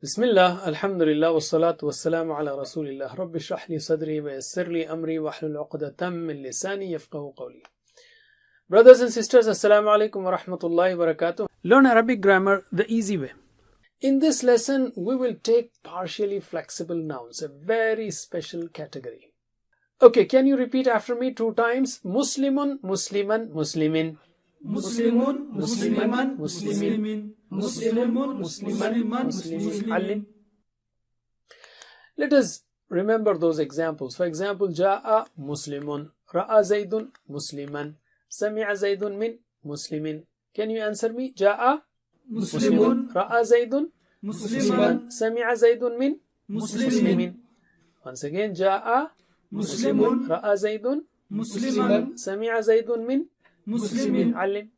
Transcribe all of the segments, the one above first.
Bismillah, alhamdulillah, wassalatu wassalamu ala rasulillah. Rabbi shrah li sadri wa yassir li amri wa hlul uqdatam min lisani yafqahu qawli. Brothers and sisters, assalamu alaikum wa rahmatullahi wa barakatuh. Learn Arabic grammar the easy way. In this lesson, we will take partially flexible nouns, a very special category. Okay, can you repeat after me 2 times? Muslimun, musliman, muslimin. Muslimun, musliman, muslimin. Muslimun, musliman, muslimin. Let us remember those examples. For example, Ja'a Muslimun, Ra'a Zaydun Musliman, Sami'a Zaydun min Muslimin. Can you answer me? Ja'a Muslimun, Ra'a Zaydun musliman, Sami'a Zaydun min muslimin. Once again, Ja'a Muslimun, Ra'a Zaydun musliman, Sami'a Zaydun min muslimin. Alim.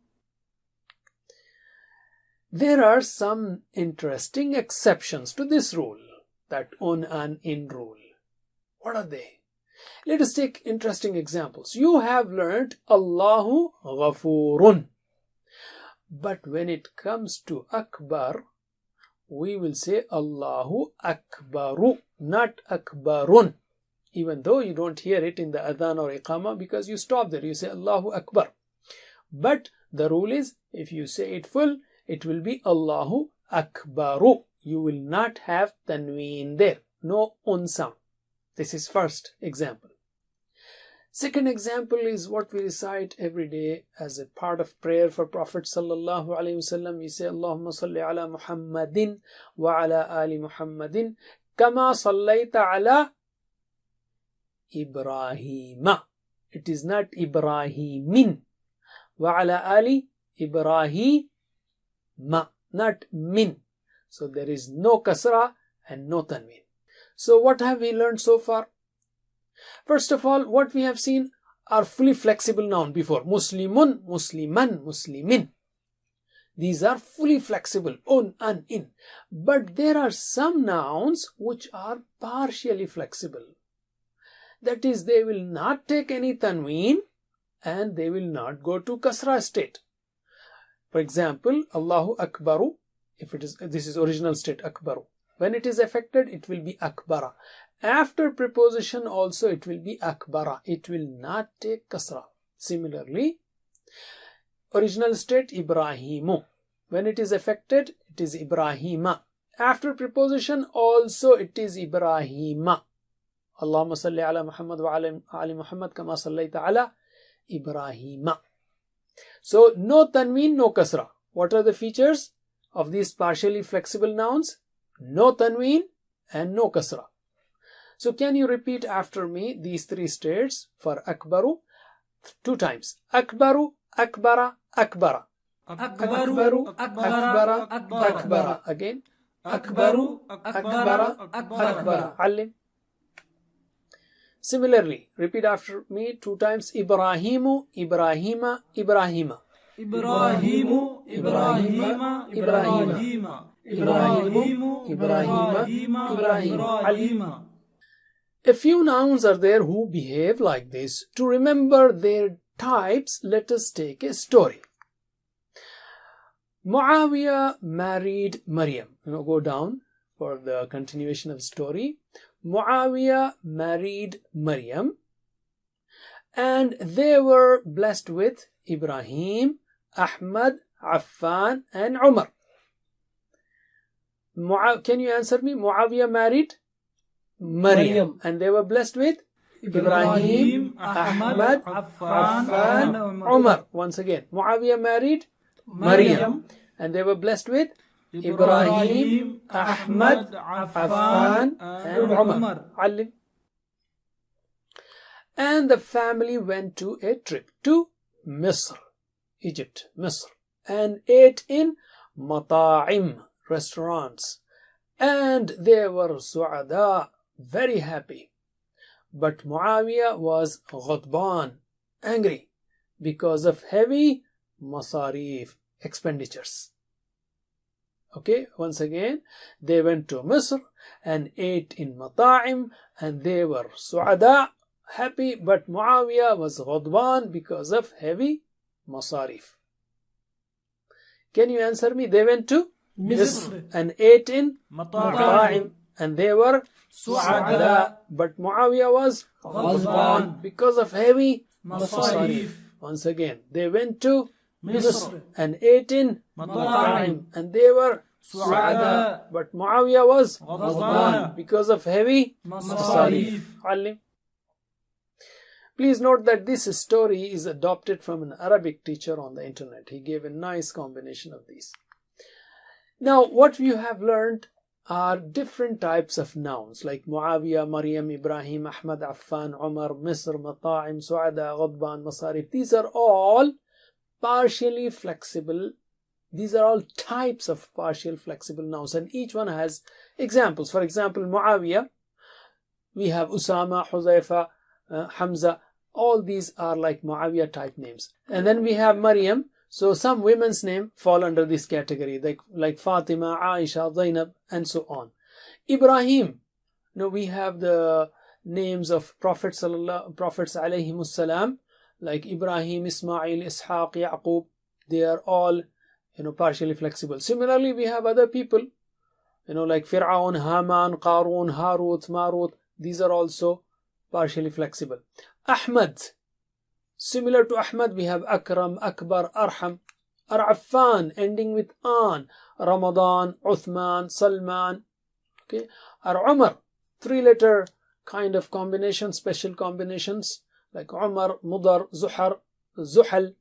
There are some interesting exceptions to this rule, that on and in rule. What are they? Let us take interesting examples. You have learnt Allahu Ghafurun. But when it comes to Akbar, we will say Allahu Akbaru, not Akbarun. Even though you don't hear it in the Adhan or Iqama because you stop there, you say Allahu Akbar. But the rule is, if you say it full, it will be Allahu Akbaru. You will not have tanween there. No un sound. This is first example. Second example is what we recite every day as a part of prayer for Prophet sallallahu alaihi wasallam. We say Allahumma salli ala Muhammadin wa ala ali Muhammadin kama sallaita ala Ibrahima. It is not Ibrahimin. Wa ala ali Ibrahima, not min. So there is no kasra and no tanween. So what have we learned so far? First of all, what we have seen are fully flexible noun before. Muslimun, musliman, muslimin. These are fully flexible, on and in. But there are some nouns which are partially flexible. That is, they will not take any tanween and they will not go to kasra state. For example, Allahu Akbaru, this is original state Akbaru. When it is affected, it will be Akbara. After preposition also it will be Akbara. It will not take kasra. Similarly, original state Ibrahimu. When it is affected, it is Ibrahima. After preposition also it is Ibrahima. Allahumma salli ala Muhammad wa ala ali Muhammad kama sallaita ala Ibrahima. So no tanween, no kasra. What are the features of these partially flexible nouns? No tanween and no kasra. So can you repeat after me these 3 states for Akbaru 2 times? Akbaru, Akbara, Akbara. Akbaru, Akbara, Akbara. Again. Akbaru, Akbara, Akbara. Alim. Similarly, repeat after me 2 times. Ibrahimu, Ibrahima, Ibrahima. Ibrahimu, Ibrahima, Ibrahima. Ibrahimu, Ibrahima, Ibrahima. A few nouns are there who behave like this. To remember their types, let us take a story. Muawiyah married Maryam. Go down for the continuation of the story. Muawiyah married Maryam and they were blessed with Ibrahim, Ahmad, Affan and Umar. Can you answer me? Muawiyah married Maryam and they were blessed with Ibrahim, Ahmad, Affan, Umar. Once again, Muawiyah married Maryam and they were blessed with Ibrahim, Ahmad, Affan and Umar. Alim. And the family went to a trip to Misr, Egypt, Misr, and ate in mata'im, restaurants. And they were su'ada, very happy. But Muawiyah was ghadban, angry, because of heavy masarif, expenditures. Okay, once again, they went to Misr and ate in mata'im and they were su'ada, happy, but Muawiyah was ghadban because of heavy masarif. Can you answer me? They went to مصر and ate in مطاعم Mata'im, and they were سعداء but Muawiyah was غضبان because of heavy مصاريف Once again, they went to مصر and ate in مطاعم and they were سعداء but Muawiyah was غضبان because of heavy مصاريف. علم. Please note that this story is adopted from an Arabic teacher on the internet. He gave a nice combination of these. Now, what you have learned are different types of nouns like Muawiyah, Maryam, Ibrahim, Ahmad, Affan, Umar, Misr, Mata'im, Su'ada, Ghadban, Masarif. These are all partially flexible. These are all types of partial flexible nouns, and each one has examples. For example, Muawiyah, we have Usama, Huzaifa, Hamza. All these are like Muawiyah type names. And then we have Maryam. So some women's name fall under this category, like Fatima, Aisha, Zainab, and so on. Ibrahim. Now we have the names of prophets alayhimus salam, like Ibrahim, Ismail, Ishaq, Yaqub. They are all, partially flexible. Similarly, we have other people, like Fir'aun, Haman, Qarun, Harut, Marut. These are also partially flexible. Ahmad. Similar to Ahmad, we have Akram, Akbar, Arham. Ar-Affan, ending with An. Ramadan, Uthman, Salman. Okay. Ar-Umar, 3-letter kind of combination, special combinations, like Umar, Mudar, Zuhar, Zuhal.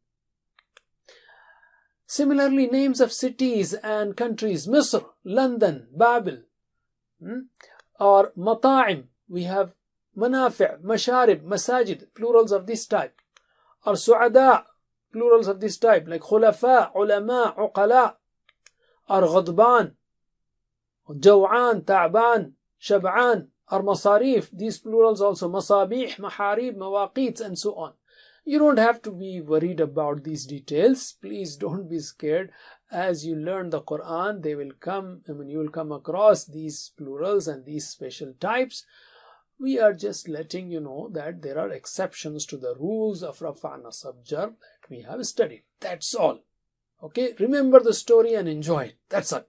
Similarly, names of cities and countries, Misr, London, Babel. Or Mata'im, we have Manafi', Masharib, Masajid, plurals of this type. Or Su'ada, plurals of this type, like Khulafa, Ulama, Uqala. Or Ghadban, Jaw'an, Ta'ban, Shab'an. Or Masarif, these plurals also, Masabih, Maharib, Mawaqit, and so on. You don't have to be worried about these details. Please don't be scared. As you learn the Quran, they will come, you will come across these plurals and these special types. We are just letting you know that there are exceptions to the rules of Rafa' Nasab Jar that we have studied. That's all. Okay, remember the story and enjoy it. That's all.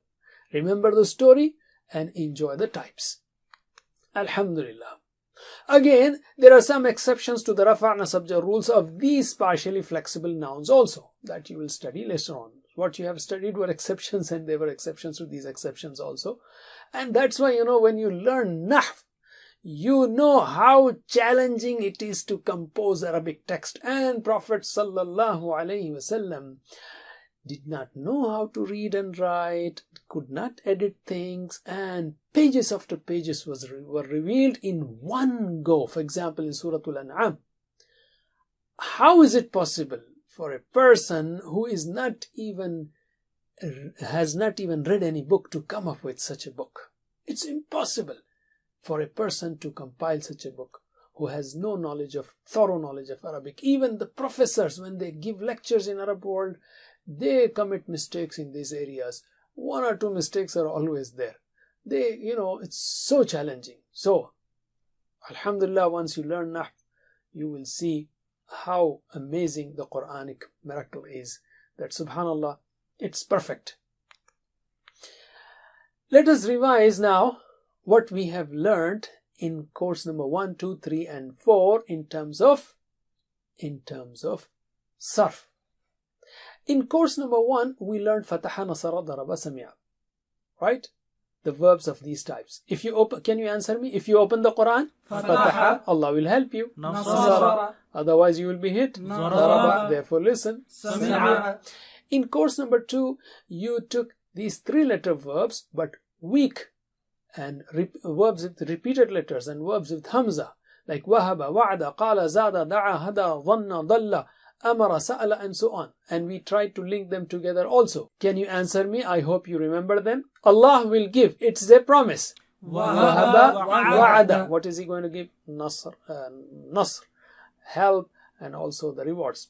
Remember the story and enjoy the types. Alhamdulillah. Again, there are some exceptions to the Rafa' Nasab Jar rules of these partially flexible nouns also that you will study later on. What you have studied were exceptions, and there were exceptions to these exceptions also. And that's why, when you learn Nahv, you know how challenging it is to compose Arabic text. And Prophet sallallahu alaihi wasallam did not know how to read and write, could not edit things, and pages after pages were revealed in one go. For example, in Surah Al-An'am. How is it possible for a person who has not even read any book to come up with such a book? It's impossible for a person to compile such a book who has no thorough knowledge of Arabic. Even the professors, when they give lectures in Arab world, they commit mistakes in these areas. 1 or 2 mistakes are always there. It's so challenging. So, Alhamdulillah, once you learn Nahw, you will see how amazing the Quranic miracle is. That subhanallah, it's perfect. Let us revise now what we have learned in course number 1, 2, 3, and 4 in terms of sarf. In course number 1, we learned Fataha, Nasara, Daraba, Sami'a. Right? The verbs of these types. If you open, can you answer me? If you open the Quran, Fataha, Allah will help you. Nasara. Otherwise you will be hit. Daraba. Therefore listen. Sami'a. In course number 2, you took these 3-letter verbs, but weak, and verbs with repeated letters, and verbs with Hamza, like Wahaba, Wa'ada, Qala, Zada, Da'a, Hada, Dhanna, Dalla, Amara, Sa'ala, and so on. And we tried to link them together also. Can you answer me? I hope you remember them. Allah will give. It's a promise. Wahaba, Wa'ada. What is He going to give? Nasr, help, and also the rewards.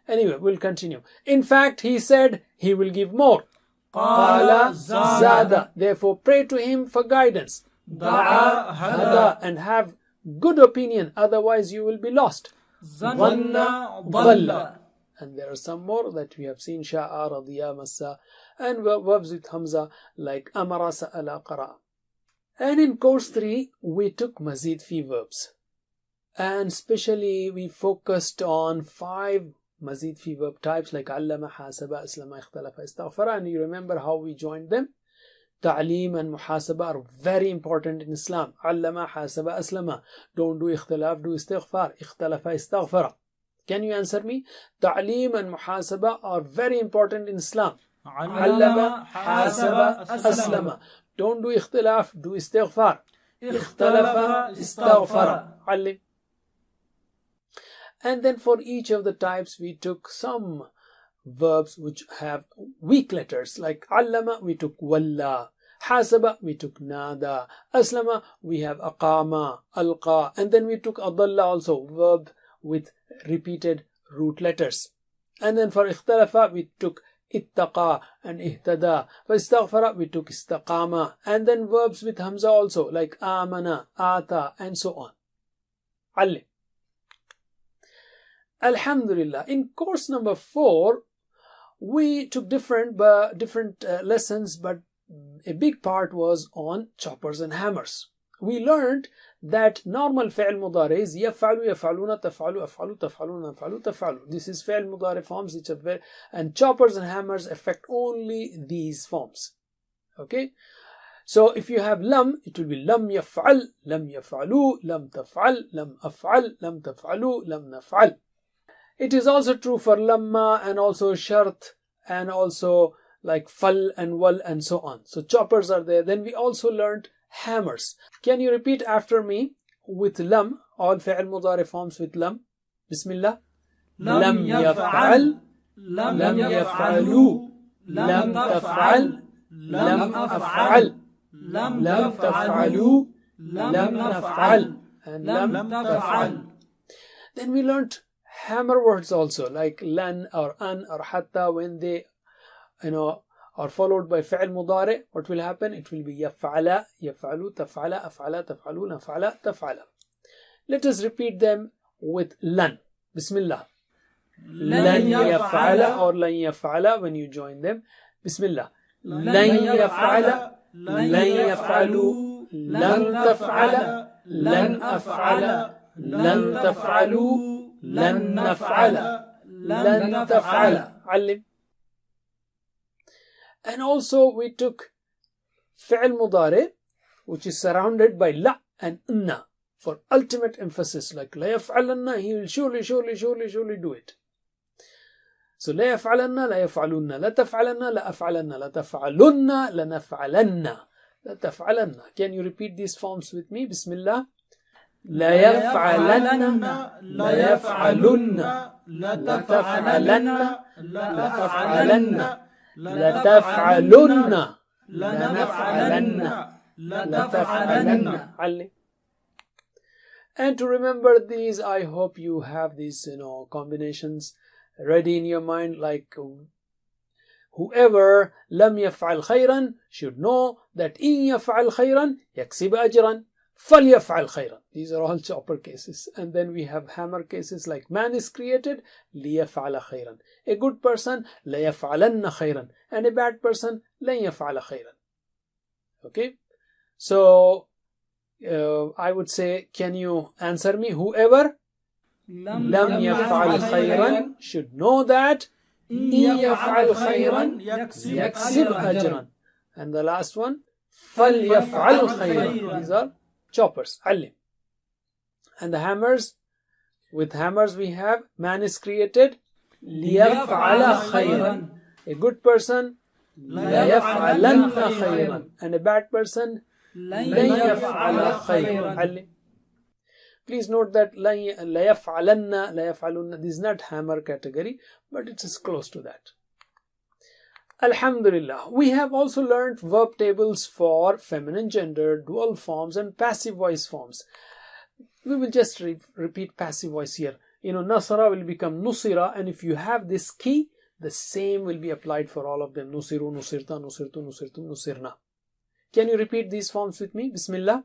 Anyway, we'll continue. In fact, He said He will give more. Qala, Zada. Therefore, pray to Him for guidance. Da'a, Hada. And have good opinion. Otherwise, you will be lost. Zanna, Dalla. And there are some more that we have seen. Sha'a, Radiya, Massa, and verbs with hamza like amara, sa'ala, qara. And in course 3 we took mazid fi verbs, and especially we focused on 5 mazid fi verb types like allama, hasaba, aslama, ikhtalafa, istaghfara. And you remember how we joined them. Ta'aleem and muhasaba are very important in Islam. Allama, hasaba, aslama. Don't do ikhtilaf, do istighfar. Ikhtalafa, istaghfara. Can you answer me? Ta'aleem and muhasaba are very important in Islam. Allama, hasaba, aslama. Don't do ikhtilaf, do istighfar. Ikhtalafa, istaghfara. Allim. And then for each of the types we took some verbs which have weak letters, like allama we took walla, hasaba we took nada, aslama we have aqama, alqa, and then we took adalla also, verb with repeated root letters. And then for ikhtalafa we took ittaqa and ihtada. For istaghfara we took istaqama, and then verbs with hamza also like amana, ata, and so on. Allim. Alhamdulillah. In course number 4 we took different lessons, but a big part was on choppers and hammers. We learned that normal fi'l mudari is yaf'alu, yaf'aluna, taf'alu, af'alu, taf'aluna, af'alu, taf'alu. This is fi'l mudari forms which are very, and choppers and hammers affect only these forms. Okay, so if you have lam, it will be lam yaf'al, lam yaf'alu, lam taf'al, lam af'al, lam taf'alu, lam naf'al. It is also true for lamma and also shart and also like fal and wal and so on. So choppers are there. Then we also learned hammers. Can you repeat after me with lam, all fi'l mudari forms with lam? Bismillah. Lam yaf'al, lam yaf'alu, lam taf'al, lam af'al, lam taf'alu, lam naf'al, and lam taf'al. Then we learned hammer words also, like lan or an or hatta. When they are followed by fi'l mudari, what will happen? It will be yaf'ala, yaf'alu, taf'ala, af'ala, taf'alu, naf'ala, taf'ala. Let us repeat them with lan. Bismillah. Lan yaf'ala or lan yaf'ala when you join them. Bismillah. Lan yaf'ala, lan yaf'alu, lan taf'ala, lan af'ala, lan taf'alu, lan naf'ala, lan taf'ala. Allim. And also we took fi'l mudari which is surrounded by la and inna for ultimate emphasis, like la yaf'alanna, he will surely do it. So la yaf'alanna, la yaf'alunna, la taf'alanna, la af'alanna, la taf'alunna, la naf'alanna, la taf'alanna. Can you repeat these forms with me? Bismillah. لا يفعلن لا يفعلن لا تفعلن لا تفعلن لا تفعلن لا نفعلن لا تفعلن. And to remember these, I hope you have these combinations ready in your mind, like whoever لم يفعل خيرا should know that إن يفعل خيرا يكسب أجرا فَلْيَفْعَلْ خَيْرًا. These are all chopper cases. And then we have hammer cases like man is created, لِيَفْعَلَ خَيْرًا. A good person, لَيَفْعَلَنَّ خَيْرًا. And a bad person, لَنْ يَفْعَلَ خَيْرًا. Okay? So, I would say, can you answer me? Whoever لَمْ يَفْعَلْ خَيْرًا should know that إِن يَفْعَلْ خَيْرًا يَكْسِبْ أَجْرًا. And the last one, فَلْيَفْعَلْ خَيْرًا. These are choppers. Allim. And the hammers, with hammers we have man is created, لِيَفْعَلَ خَيْرًا. A good person, لَيَفْعَلَنَّ خَيْرًا. And a bad person, لَنْ يَفْعَلَ خَيْرًا. Allim. Please note that لَيَفْعَلَنَّ, لَيَفْعَلُنَّ, this is not hammer category, but it is close to that. Alhamdulillah. We have also learned verb tables for feminine gender, dual forms, and passive voice forms. We will just repeat passive voice here. Nasara will become nusira, and if you have this key, the same will be applied for all of them. Nusiru, nusirta, nusirtu, nusirtum, nusirna. Can you repeat these forms with me? Bismillah.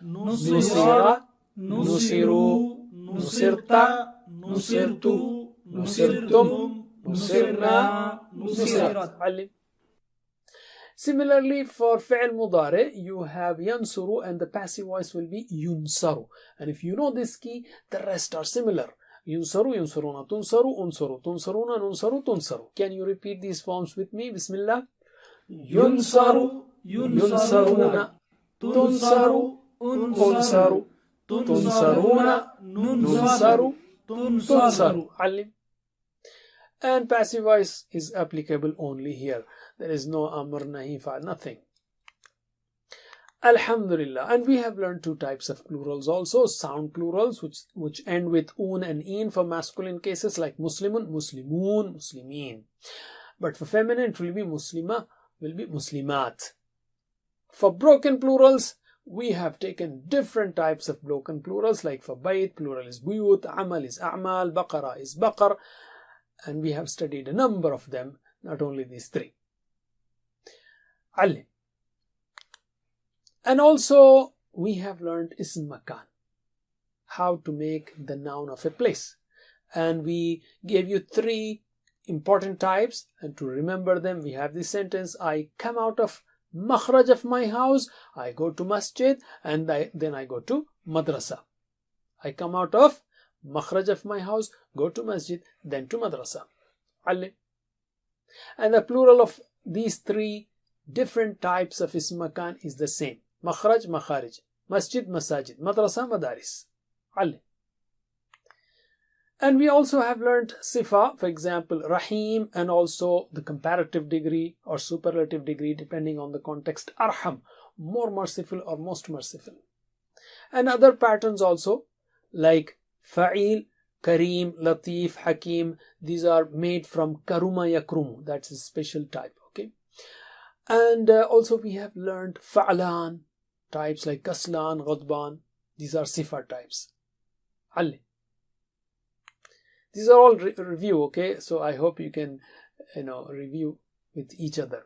Nusira, nusiru, nusirta, nusirtu, nusirtum, nusirna, nusirat. Similarly, for fi'l mudari, you have yansuru and the passive voice will be yunsaru. And if you know this key, the rest are similar. Yunsaru, yunsuruna, tunsaru, unsuru, tunsaruna, nunsaru, tunsaru. Can you repeat these forms with me? Bismillah. ينصر ينصرون تنصر أنصر تنصرون ننصر تنصر. علم. And passive voice is applicable only here. There is no amr, nahi, fa'al, nothing. Alhamdulillah. And we have learned two types of plurals also. Sound plurals which end with un and in for masculine cases like muslimun, muslimun, muslimin. But for feminine it will be muslima, will be muslimat. For broken plurals, we have taken different types of broken plurals, like for bayt, plural is buyut, amal is a'mal, baqara is baqar, and we have studied a number of them, not only these three. Alim. And also we have learned ism makan, how to make the noun of a place. And we gave you three important types, and to remember them, we have this sentence: I come out of makhraj of my house, I go to masjid, and then I go to madrasa. I come out of makhraj of my house, go to masjid, then to madrasa. Ali. And the plural of these three different types of ism makan is the same: makhraj, makharij, masjid, masajid, madrasa, madaris. Ali. And we also have learned sifa, for example, rahim, and also the comparative degree or superlative degree depending on the context, arham, more merciful or most merciful. And other patterns also like fa'il, kareem, latif, hakim. These are made from karuma yakrumu. That's a special type. Okay. And also we have learned fa'lan types like kaslan, ghadban. These are sifa types. Ali. These are all review, okay? So I hope you can, review with each other.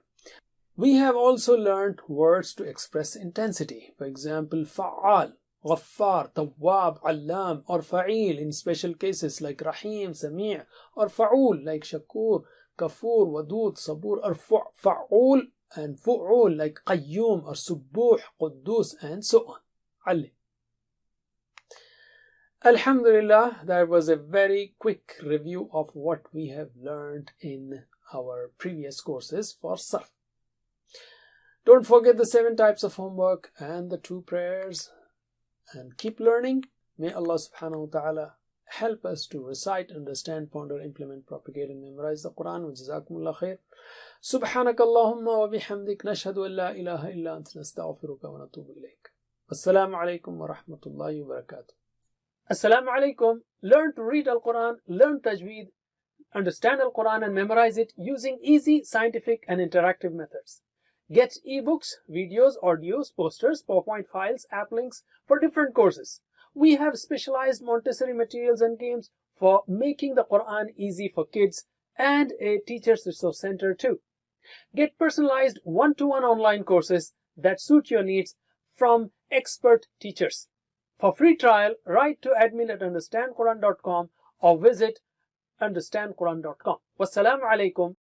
We have also learned words to express intensity. For example, fa'al, ghaffar, tawwab, allam, or fa'il in special cases like rahim, sami', or fa'ul like shakur, kafur, wadud, sabur, or fa'ul and fu'ul like qayyum or subuh, quddus, and so on. Ali. Alhamdulillah, that was a very quick review of what we have learned in our previous courses for sarf. Don't forget the 7 types of homework and the 2 prayers, and keep learning. May Allah subhanahu wa ta'ala help us to recite, understand, ponder, implement, propagate, and memorize the Quran. Wa jazakumullah khair. Subhanak Allahumma wa bihamdik, nashhadu an la ilaha illa anta, nastaghfiruka wa natubu ilayk. Assalamu alaikum wa rahmatullahi wa barakatuh. Assalamu alaikum. Learn to read Al-Quran, learn Tajweed, understand Al-Quran and memorize it using easy, scientific and interactive methods. Get ebooks, videos, audios, posters, PowerPoint files, app links for different courses. We have specialized Montessori materials and games for making the Quran easy for kids, and a Teachers Resource Center too. Get personalized one-to-one online courses that suit your needs from expert teachers. For free trial, write to admin@understandquran.com or visit understandquran.com. Wassalamu alaikum